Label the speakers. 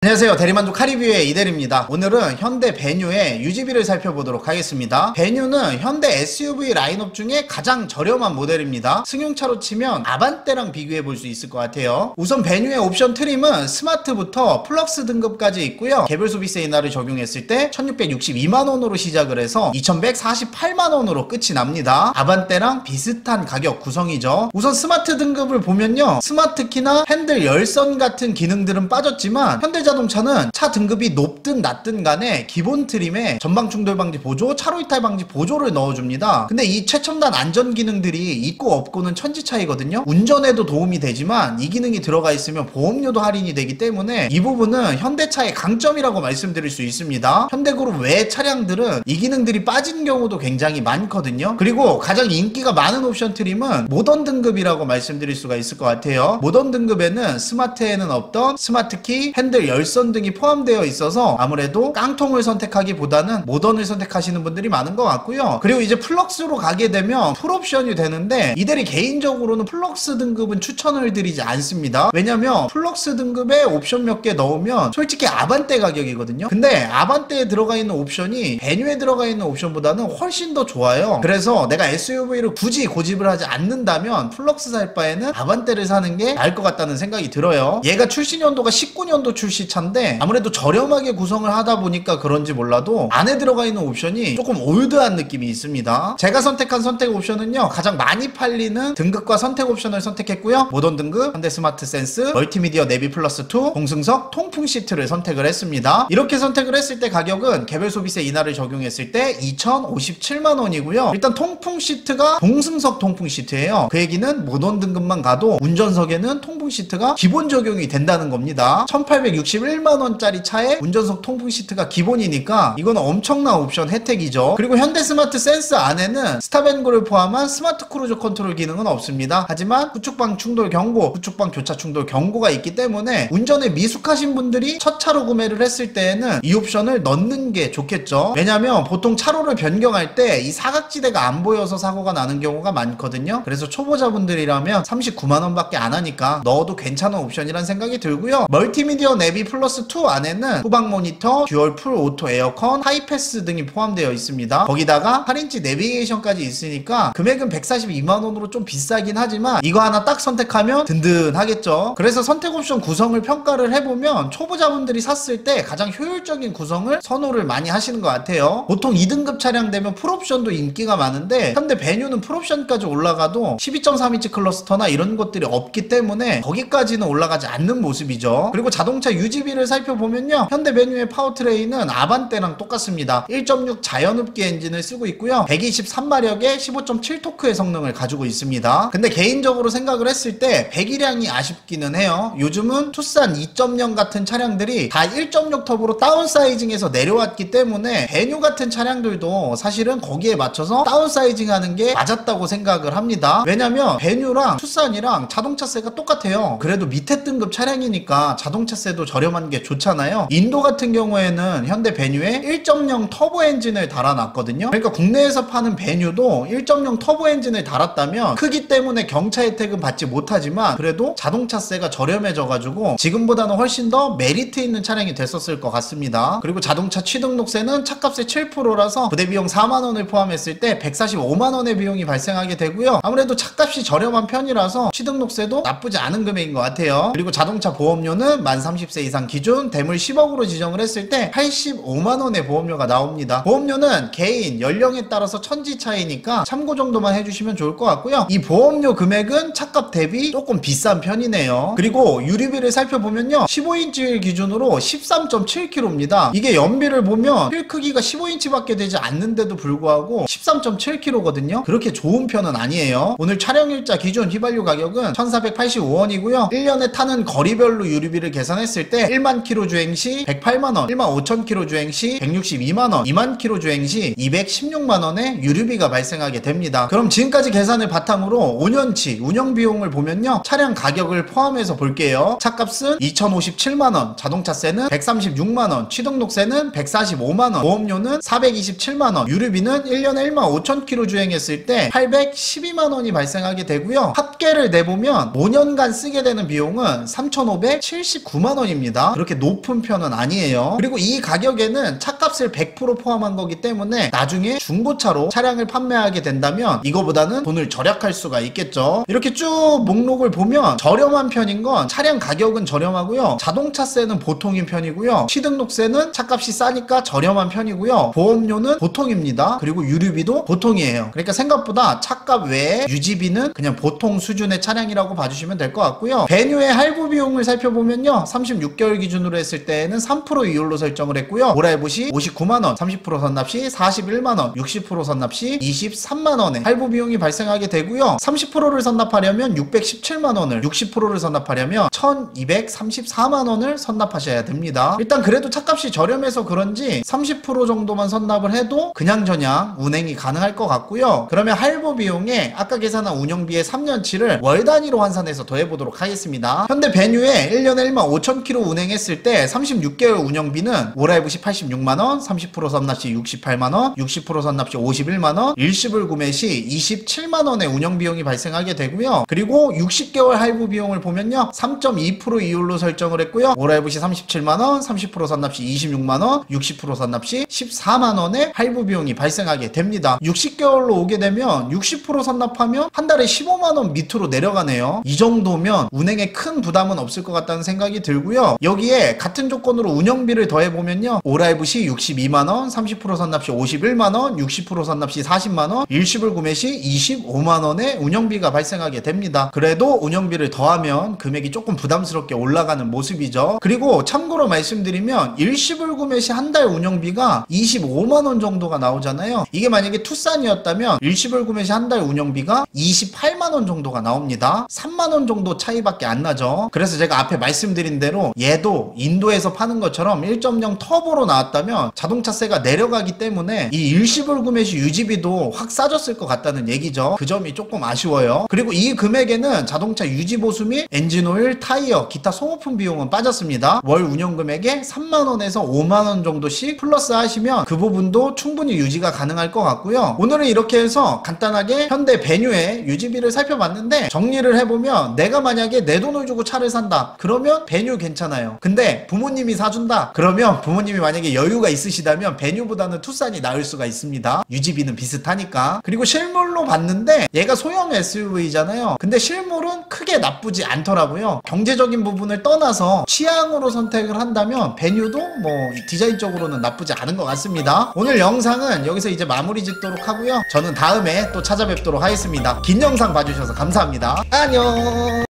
Speaker 1: 안녕하세요. 대리만족 카리뷰의 이대리입니다. 오늘은 현대 베뉴의 유지비를 살펴보도록 하겠습니다. 베뉴는 현대 SUV 라인업 중에 가장 저렴한 모델입니다. 승용차로 치면 아반떼랑 비교해 볼 수 있을 것 같아요. 우선 베뉴의 옵션 트림은 스마트부터 플럭스 등급까지 있고요. 개별 소비세 인하를 적용했을 때 1662만원으로 시작을 해서 2148만원으로 끝이 납니다. 아반떼랑 비슷한 가격 구성이죠. 우선 스마트 등급을 보면요, 스마트키나 핸들 열선 같은 기능들은 빠졌지만 현대자동차는 차 등급이 높든 낮든 간에 기본 트림에 전방 충돌 방지 보조, 차로 이탈 방지 보조를 넣어줍니다. 근데 이 최첨단 안전 기능들이 있고 없고는 천지 차이거든요. 운전에도 도움이 되지만 이 기능이 들어가 있으면 보험료도 할인이 되기 때문에 이 부분은 현대차의 강점이라고 말씀드릴 수 있습니다. 현대그룹 외 차량들은 이 기능들이 빠진 경우도 굉장히 많거든요. 그리고 가장 인기가 많은 옵션 트림은 모던 등급이라고 말씀드릴 수가 있을 것 같아요. 모던 등급에는 스마트에는 없던 스마트키, 핸들 열선 등이 포함되어 있어서 아무래도 깡통을 선택하기보다는 모던을 선택하시는 분들이 많은 것 같고요. 그리고 이제 플럭스로 가게 되면 풀옵션이 되는데 이들이 개인적으로는 플럭스 등급은 추천을 드리지 않습니다. 왜냐면 플럭스 등급에 옵션 몇 개 넣으면 솔직히 아반떼 가격이거든요. 근데 아반떼에 들어가 있는 옵션이 베뉴에 들어가 있는 옵션보다는 훨씬 더 좋아요. 그래서 내가 SUV를 굳이 고집을 하지 않는다면 플럭스 살 바에는 아반떼를 사는 게 나을 것 같다는 생각이 들어요. 얘가 출시 연도가 19년도 출시 차인데 아무래도 저렴하게 구성을 하다 보니까 그런지 몰라도 안에 들어가 있는 옵션이 조금 올드한 느낌이 있습니다. 제가 선택한 선택 옵션은요, 가장 많이 팔리는 등급과 선택 옵션을 선택했고요. 모던 등급, 현대 스마트 센스, 멀티미디어 내비 플러스 2, 공승석, 통풍 시트를 선택을 했습니다. 이렇게 선택을 했을 때 가격은 개별 소비세 인하를 적용했을 때 2057만원이고요. 일단 통풍 시트가 동승석 통풍 시트예요. 그 얘기는 모던 등급만 가도 운전석에는 통풍 시트가 기본 적용이 된다는 겁니다. 1861만원짜리 차에 운전석 통풍 시트가 기본이니까 이건 엄청난 옵션 혜택이죠. 그리고 현대 스마트 센스 안에는 스탑앤고를 포함한 스마트 크루즈 컨트롤 기능은 없습니다. 하지만 후축방 충돌 경고, 후축방 교차 충돌 경고가 있기 때문에 운전에 미숙하신 분들이 첫 차로 구매를 했을 때에는 이 옵션을 넣는 게 좋겠죠. 왜냐면 보통 차로를 변경할 때 이 사각지대가 안 보여서 사고가 나는 경우가 많거든요. 그래서 초보자분들이라면 39만원 밖에 안 하니까 넣어도 괜찮은 옵션이란 생각이 들고요. 멀티미디어 내비 플러스 2 안에는 후방 모니터, 듀얼 풀 오토 에어컨, 하이패스 등이 포함되어 있습니다. 거기다가 8인치 내비게이션까지 있으니까 금액은 142만원으로 좀 비싸긴 하지만 이거 하나 딱 선택하면 든든하겠죠. 그래서 선택 옵션 구성을 평가를 해보면 초보자분들이 샀을 때 가장 효율적인 구성을 선호를 많이 하시는 것 같아요. 보통 2등급 차량 되면 풀옵션도 인기가 많은데 현대 베뉴는 풀옵션까지 올라가도 12.3인치 클러스터나 이런 것들이 없기 때문에 거기까지는 올라가지 않는 모습이죠. 그리고 자동차 유지비를 살펴보면요, 현대 베뉴의 파워트레인은 아반떼랑 똑같습니다. 1.6 자연흡기 엔진을 쓰고 있고요, 123마력의 15.7토크의 성능을 가지고 있습니다. 근데 개인적으로 생각을 했을 때 배기량이 아쉽기는 해요. 요즘은 투싼 2.0 같은 차량들이 다 1.6 터보로 다운사이징해서 내려왔기 때문에 베뉴 같은 차량들도 사실은 거기에 맞춰서 다운사이징 하는 게 맞았다고 생각을 합니다. 왜냐면 베뉴랑 투싼이랑 자동차세가 똑같아요. 그래도 밑에 등급 차량이니까 자동차세도 저렴한 게 좋잖아요. 인도 같은 경우에는 현대 베뉴에 1.0 터보 엔진을 달아놨거든요. 그러니까 국내에서 파는 베뉴도 1.0 터보 엔진을 달았다면 크기 때문에 경차 혜택은 받지 못하지만 그래도 자동차세가 저렴해져가지고 지금보다는 훨씬 더 메리트 있는 차량이 됐었을 것 같습니다. 그리고 자동차 취등록세는 차값의 7%라서 부대비용 4만원을 포함했을 때 145만원의 비용이 발생하게 되고요. 아무래도 차값이 저렴한 편이라서 취등록세도 나쁘지 않은 금액인 것 같아요. 그리고 자동차 보험료는 만 30세 이상 기준 대물 10억으로 지정을 했을 때 85만원의 보험료가 나옵니다. 보험료는 개인 연령에 따라서 천지 차이니까 참고 정도만 해주시면 좋을 것 같고요. 이 보험료 금액은 차값 대비 조금 비싼 편이네요. 그리고 유리비를 살펴보면요, 15인치 기준으로 13.7kg입니다. 이게 연비를 보면 휠 크기가 15인치밖에 되지 않는데도 불구하고 13.7kg거든요. 그렇게 좋은 편은 아니에요. 오늘 촬영일자 기준 휘발유 가격은 1485원이고요 1년에 타는 거리별로 유류비를 계산했을 때 1만 킬로 주행시 108만원, 1만 5천 킬로 주행시 162만원, 2만 킬로 주행시 216만원의 유류비가 발생하게 됩니다. 그럼 지금까지 계산을 바탕으로 5년치 운영비용을 보면요, 차량 가격을 포함해서 볼게요. 차값은 2057만원, 자동차세는 136만원, 취등록세는 145만원, 보험료는 427만원, 유류비는 1년에 1만 5천 킬로 주행했을 때 812만원이 발생하게 되고요. 합계를 내보면 5년간 쓰게 되는 비용은 3,579만원입니다. 됩니다. 그렇게 높은 편은 아니에요. 그리고 이 가격에는 차값을 100% 포함한 거기 때문에 나중에 중고차로 차량을 판매하게 된다면 이거보다는 돈을 절약할 수가 있겠죠. 이렇게 쭉 목록을 보면 저렴한 편인 건 차량 가격은 저렴하고요, 자동차세는 보통인 편이고요, 취등록세는 차값이 싸니까 저렴한 편이고요, 보험료는 보통입니다. 그리고 유류비도 보통이에요. 그러니까 생각보다 차값 외에 유지비는 그냥 보통 수준의 차량이라고 봐주시면 될 것 같고요. 배뉴의 할부 비용을 살펴보면요, 36개월 기준으로 했을 때에는 3% 이율로 설정을 했고요, 모라이봇이 59만원, 30% 선납 시 41만원, 60% 선납 시 23만원의 할부 비용이 발생하게 되고요, 30%를 선납하려면 617만원을, 60%를 선납하려면 1234만원을 선납하셔야 됩니다. 일단 그래도 차값이 저렴해서 그런지 30% 정도만 선납을 해도 그냥저냥 운행이 가능할 것 같고요. 그러면 할부 비용에 아까 계산한 운영비의 3년치를 월 단위로 환산해서 더해보도록 하겠습니다. 현대 배뉴에 1년에 15,000km 운행했을 때 36개월 운영비는 모라이봇이 86만원, 30% 선납 시 68만원, 60% 선납 시 51만원, 일시불 구매 시 27만원의 운영비용이 발생하게 되고요. 그리고 60개월 할부 비용을 보면요, 3.2% 이율로 설정을 했고요, 모라이봇이 37만원, 30% 선납 시 26만원, 60% 선납 시 14만원의 할부 비용이 발생하게 됩니다. 60개월로 오게 되면 60% 선납하면 한 달에 15만원 밑으로 내려가네요. 이 정도면 운행에 큰 부담은 없을 것 같다는 생각이 들고요. 여기에 같은 조건으로 운영비를 더해보면요, 모라이봇이 62만원, 30% 선납 시 51만원, 60% 선납 시 40만원, 일시불 구매 시 25만원의 운영비가 발생하게 됩니다. 그래도 운영비를 더하면 금액이 조금 부담스럽게 올라가는 모습이죠. 그리고 참고로 말씀드리면 일시불 구매 시 한 달 운영비가 25만원 정도가 나오잖아요. 이게 만약에 투싼이었다면 일시불 구매 시 한 달 운영비가 28만원 정도가 나옵니다. 3만원 정도 차이밖에 안 나죠. 그래서 제가 앞에 말씀드린 대로 얘도 인도에서 파는 것처럼 1.0 터보로 나왔다면 자동차세가 내려가기 때문에 이 일시불 구매 시 유지비도 확 싸졌을 것 같다는 얘기죠. 그 점이 조금 아쉬워요. 그리고 이 금액에는 자동차 유지보수 및 엔진오일, 타이어, 기타 소모품 비용은 빠졌습니다. 월 운영금액에 3만원에서 5만원 정도씩 플러스 하시면 그 부분도 충분히 유지가 가능할 것 같고요. 오늘은 이렇게 해서 간단하게 현대 배뉴의 유지비를 살펴봤는데, 정리를 해보면 내가 만약에 내 돈을 주고 차를 산다 그러면 배뉴 괜찮아요. 근데 부모님이 사준다 그러면, 부모님이 만약에 여유가 있으시다면 배뉴보다는 투싼이 나을 수가 있습니다. 유지비는 비슷하니까. 그리고 실물로 봤는데 얘가 소형 SUV잖아요. 근데 실물은 크게 나쁘지 않더라고요. 경제적인 부분을 떠나서 취향으로 선택을 한다면 배뉴도 뭐 디자인적으로는 나쁘지 않은 것 같습니다. 오늘 영상은 여기서 이제 마무리 짓도록 하고요. 저는 다음에 또 찾아뵙도록 하겠습니다. 긴 영상 봐주셔서 감사합니다. 안녕.